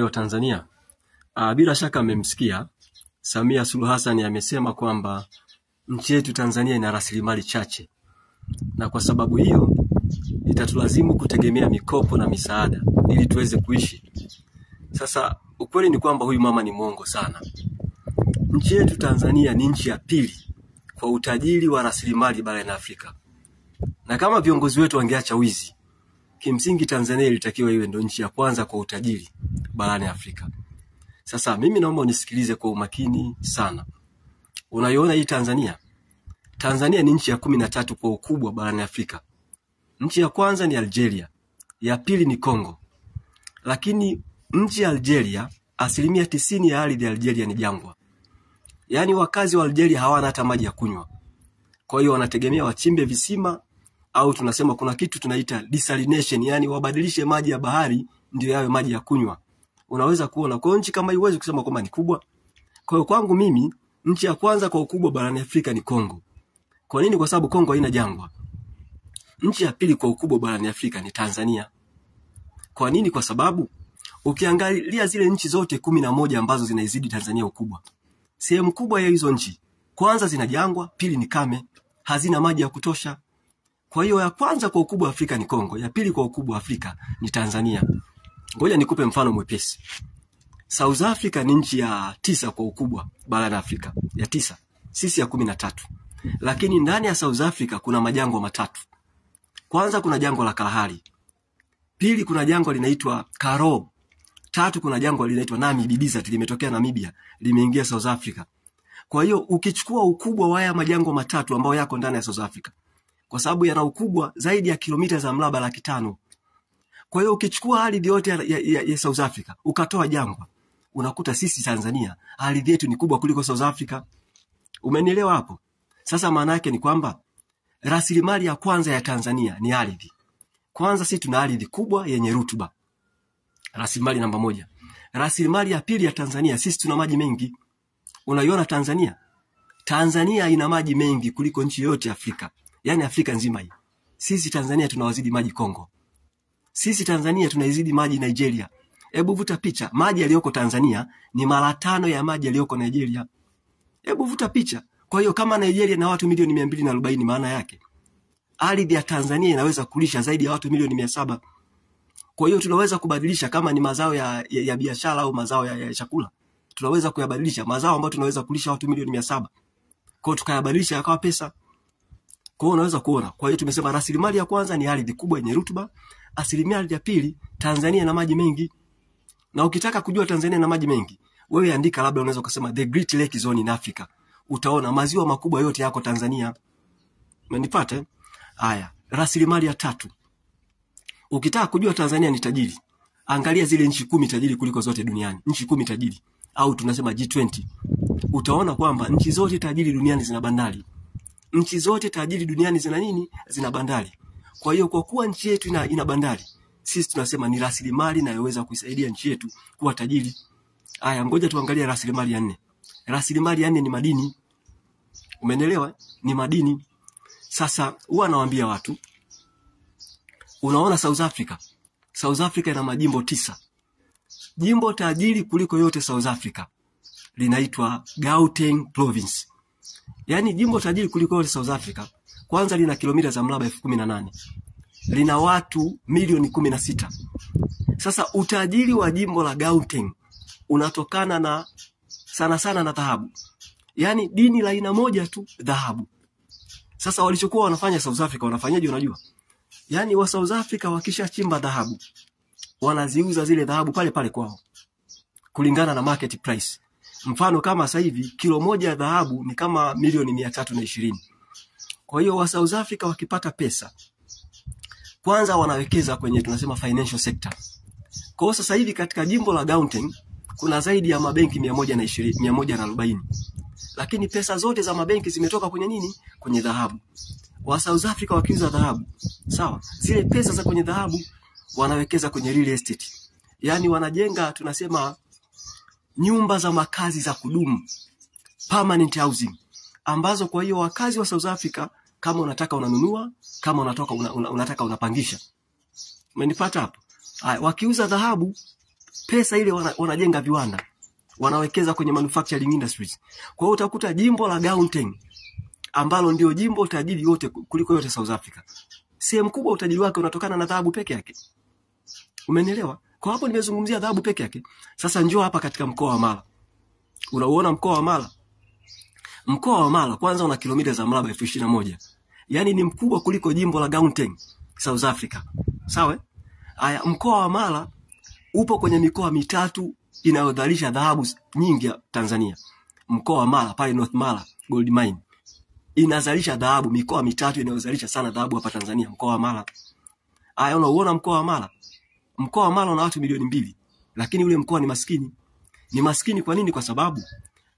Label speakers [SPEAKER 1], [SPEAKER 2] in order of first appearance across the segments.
[SPEAKER 1] wa Tanzania. Bila shaka mmemsikia Samia Suluhu Hassan amesema kwamba nchi yetu Tanzania ina rasilimali chache, na kwa sababu hiyo itatulazimu kutegemea mikopo na misaada ili tuweze kuishi. Sasa ukweli ni kwamba huyu mama ni mwongo sana. Nchi yetu Tanzania ni nchi ya pili kwa utajiri wa rasilimali barani Afrika. Na kama viongozi wetu wangeacha wizi, kimsingi Tanzania ilitakiwa iwe ndo nchi ya kwanza kwa utajiri barani Afrika. Sasa mimi naomba unisikilize kwa umakini sana. Unaiona hii Tanzania? Tanzania ni nchi ya 13 kwa ukubwa barani Afrika. Nchi ya kwanza ni Algeria, ya pili ni Kongo. Lakini nchi ya Algeria, 90% ya ardhi ya Algeria ni jangwa. Yaani wakazi wa Algeria hawana hata maji ya kunywa. Kwa hiyo wanategemea wachimbe visima, au tunasema kuna kitu tunaita desalination, yani wabadilishe maji ya bahari ndio yawe maji ya kunywa. Unaweza kuona kwa nchi kama iwezi kusema kwamba ni kubwa. Kwa hiyo kwangu mimi nchi ya kwanza kwa ukubwa barani Afrika ni Kongo. Kwa nini? Kwa sababu Kongo haina jangwa. Nchi ya pili kwa ukubwa barani Afrika ni Tanzania. Kwa nini? Kwa sababu ukiangalia zile nchi zote 11 ambazo zinaizidi Tanzania ukubwa, sehemu kubwa ya hizo nchi kwanza zina jangwa, pili ni kame, hazina maji ya kutosha. Kwa hiyo ya kwanza kwa ukubwa Afrika ni Kongo, ya pili kwa ukubwa Afrika ni Tanzania. Ngoja nikupe mfano mwepesi. South Africa ni nchi ya 9 kwa ukubwa barani Afrika, ya 9. Sisi ya 13. Lakini ndani ya South Africa kuna majangwa matatu. Kwanza kuna jangwa la Kalahari. Pili kuna jangwa linaitwa Karoo. Tatu kuna jangwa linaitwa Namib Desert, limetokea Namibia, limeingia South Africa. Kwa hiyo ukichukua ukubwa wa haya majangwa matatu ambao yako ndani ya South Africa, kwa sababu yana ukubwa zaidi ya kilomita za mraba 500. Kwa hiyo ukichukua ardhi yote ya South Africa ukatoa jangwa, unakuta sisi Tanzania ardhi yetu ni kubwa kuliko South Africa. Umenielewa hapo? Sasa maana yake ni kwamba rasilimali ya kwanza ya Tanzania ni ardhi. Kwanza sisi tuna ardhi kubwa yenye rutuba. Rasilimali namba 1. Rasilimali ya pili ya Tanzania, sisi tuna maji mengi. Unaiona Tanzania? Tanzania ina maji mengi kuliko nchi yote Afrika. Yaani Afrika nzima hii. Sisi Tanzania tunawazidi maji Kongo. Sisi Tanzania tunaizidi maji Nigeria. Hebu vuta picha, maji yaliyoko Tanzania ni mara 5 ya maji yaliyoko Nigeria. Hebu vuta picha. Kwa hiyo kama Nigeria na watu milioni 240, maana yake ardhi ya Tanzania inaweza kulisha zaidi ya watu milioni 700. Kwa hiyo tunaweza kubadilisha kama ni mazao ya biashara au mazao ya chakula. Tunaweza kuyabadilisha mazao ambayo tunaweza kulisha watu milioni 700. Kwa hiyo tukayabadilisha yakawa pesa. Kwa hiyo unaweza kuona. Kwa hiyo tumesema rasilimali ya kwanza ni ardhi kubwa yenye rutuba. Rasilimali ya pili, Tanzania na maji mengi. Na ukitaka kujua Tanzania na maji mengi, wewe andika, labda unaweza kusema the Great Lake Zone in Africa. Utaona maziwa makubwa yote yako Tanzania. Umenipata? Haya, rasilimali ya tatu. Ukitaka kujua Tanzania ni tajiri, angalia zile nchi 10 tajiri kuliko zote duniani. Nchi 10 tajiri au tunasema G20. Utaona kwamba nchi zote tajiri duniani zina bandari. Nchi zote tajiri duniani zina nini? Zina bandari. Kwa hiyo kwa kuwa nchi yetu ina bandari, sisi tunasema ni rasilimali inayoweza kuisaidia nchi yetu kuwa tajiri. Haya, ngoja tuangalie rasilimali ya 4. Rasilimali ya 4 ni madini. Umeelewa? Ni madini. Sasa huwa nawaambia watu, unaona South Africa. South Africa ina majimbo 9. Jimbo tajiri kuliko yote South Africa linaitwa Gauteng Province. Yaani jimbo tajiri kuliko yote South Africa, kwanza lina kilomita za mraba 18,000. Lina watu milioni 16. Sasa utajiri wa jimbo la Gauteng unatokana na sana na dhahabu. Yaani dini la aina moja tu, dhahabu. Sasa walichokuwa wanafanya South Africa, wanafanyaje unajua? Yaani wa South Africa wakishachimba dhahabu, wanaziuza zile dhahabu pale pale kwao kulingana na market price. Mfano kama sasa hivi kilo moja ya dhahabu ni kama milioni 320. Kwa hiyo wa South Africa wakipata pesa, kwanza wanawekeza kwenye tunasema financial sector. Kwa hiyo sasa hivi katika jimbo la Gauteng kuna zaidi ya mabenki 140. Lakini pesa zote za mabenki zimetoka kwenye nini? Kwenye dhahabu. Wa South Africa wakiuza dhahabu, sawa, zile pesa za kwenye dhahabu wanawekeza kwenye real estate. Yaani wanajenga tunasema nyumba za makazi za kudumu, permanent housing, ambazo kwa hiyo wakazi wa South Africa kama unataka unanunua, kama unataka unapangisha. Umenipata hapo? Wakiuza dhahabu Pesa ile wanajenga viwanda, wanawekeza kwenye manufacturing industries. Kwa hiyo utakuta jimbo la Gauteng ambalo ndio jimbo tajiri yote kuliko yote South Africa, sehemu kubwa utajiri wake unatokana na dhahabu peke yake. Umenielewa? Kwa hapo nimezungumzia dhahabu peke yake. Sasa njoo hapa katika mkoa wa Mara. Unaona mkoa wa Mara? Mkoa wa Mara kwanza una kilomita za mraba 21,000. Yaani ni mkubwa kuliko jimbo la Gauteng, South Africa. Sawa? Haya, mkoa wa Mara upo kwenye mikoa mitatu inayozalisha dhahabu nyingi ya Tanzania. Mkoa wa Mara pale North Mara Gold Mine inazalisha dhahabu, mikoa mitatu inayozalisha sana dhahabu hapa Tanzania, mkoa wa Mara. Haya, unaona mkoa wa Mara? Mkoa wa Mara una watu milioni 2, lakini ule mkoa ni maskini. Ni maskini kwa nini? Kwa sababu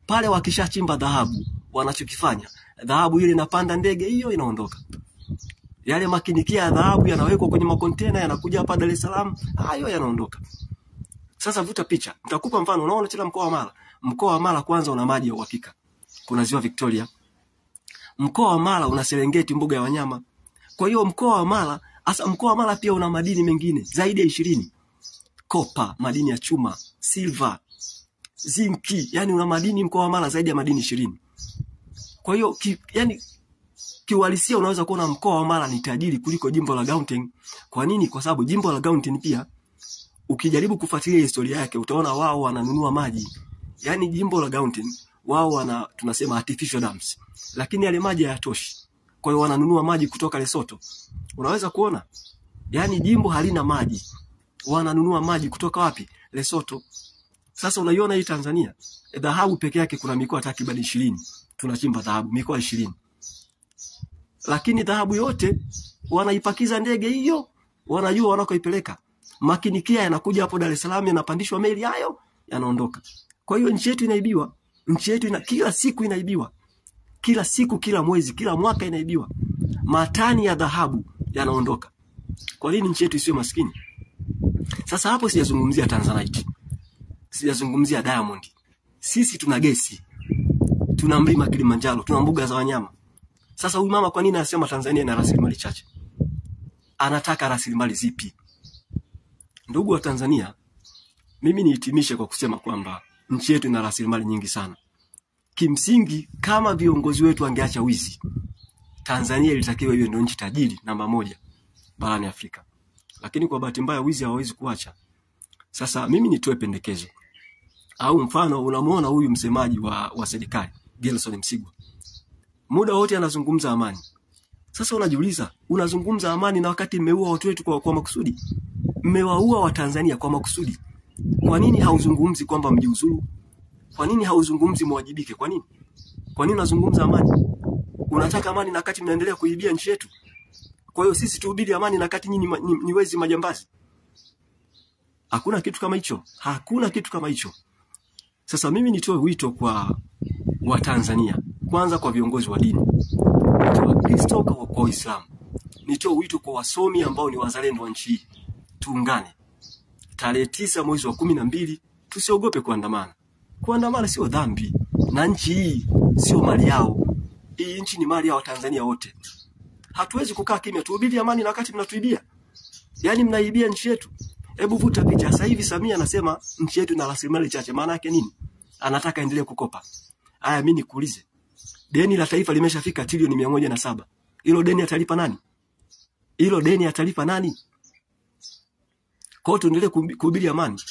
[SPEAKER 1] pale wakishachimba dhahabu, wanachokifanya, dhahabu ile inapanda ndege hiyo inaondoka. Yale makinikia ya dhahabu yanawekwa kwenye makontena yanakuja hapa Dar es Salaam, hayo yanaondoka. Sasa vuta picha. Nitakupa mfano. Unaona tena mkoa wa Mara. Mkoa wa Mara kwanza una maji ya uhakika. Kuna ziwa Victoria. Mkoa wa Mara una Serengeti, mbuga ya wanyama. Kwa hiyo mkoa wa Mara, hasa mkoa wa Mara pia una madini mengine zaidi ya 20. Kopa, madini ya chuma, silver, zinki, yani una madini mkoa wa Mara zaidi ya madini 20. Kwa hiyo kiuhalisia unaweza kuona mkoa wa Mara ni tajiri kuliko jimbo la Gauteng. Kwa nini? Kwa sababu jimbo la Gauteng pia ukijaribu kufuatilia historia yake utaona wao wananunua maji. Yaani jimbo la Gauteng wao tunasema artificial dams. Lakini yale maji hayatoshi. Kwa hiyo wananunua maji kutoka Lesotho. Unaweza kuona? Yaani jimbo halina maji. Wananunua maji kutoka wapi? Lesotho. Sasa unaiona hii Tanzania, dhahabu peke yake kuna mikoa takriban 20. Tunachimba dhahabu mikoa 20. Lakini dhahabu yote wanaipakiza ndege hiyo, wanajua wanakoipeleka. Makinikia yanakuja hapo Dar es Salaam, yanapandishwa meli hayo, yanaondoka. Kwa hiyo nchi yetu inaibiwa. Nchi yetu kila siku inaibiwa. Kila siku, kila mwezi, kila mwaka inaibiwa. Matani ya dhahabu yanaondoka. Kwa nini nchi yetu isiwe maskini? Sasa hapo sijazungumzia Tanzanite. Sijazungumzia diamond. Sisi tuna gesi. Tuna mlima Kilimanjaro, tuna mbuga za wanyama. Sasa huyu mama kwa nini anasema Tanzania ina rasilimali chache? Anataka rasilimali zipi? Ndugu wa Tanzania, mimi nihitimishe kwa kusema kwamba nchi yetu ina rasilimali nyingi sana. Kimsingi kama viongozi wetu wangeacha wizi, Tanzania ilitakiwa iwe ndio nchi tajiri namba 1 barani Afrika. Lakini kwa bahati mbaya wizi hawawezi kuacha. Sasa mimi nitoe pendekezo. Au mfano unamuona huyu msemaji wa serikali, Gerson Msigwa. Muda wote anazungumza amani. Sasa unajiuliza, unazungumza amani na wakati mmeua watu wetu kwa makusudi? Mmewaua wa Tanzania kwa makusudi. Kwa nini hauzungumzi kwamba mjiuzulu? Kwa nini hauzungumzi mwajibike? Kwa nini? Kwa nini unazungumza amani? Unataka amani na wakati mnaendelea kuibia nchi yetu? Kwa hiyo sisi tuhubiri amani na wakati nyinyi ni wezi majambazi? Hakuna kitu kama hicho. Hakuna kitu kama hicho. Sasa mimi nitoe wito kwa Watanzania, kwanza kwa viongozi wa dini, kwa Kristo, kwa Uislamu. Nitoe wito kwa wasomi ambao ni wazalendo wa nchi hii. Tuungane. Tarehe 9 mwezi wa 12 tusiogope kuandamana. Kuandamana sio dhambi, na nchi hii sio mali yao. Hii nchi ni mali ya Watanzania wote. Hatuwezi kukaa kimya tuhubiri amani na wakati mnatuibia. Yaani mnaibia nchi yetu. Hebu vuta picha. Sasa hivi Samia anasema nchi yetu ina rasilimali chache. Maana yake nini? Anataka endelee kukopa. Haya, mimi nikuulize. Deni la taifa limeshafika trilioni 107. Hilo deni atalipa nani? Hilo deni atalipa nani? Kwa hiyo tuendelee kuhubiri amani.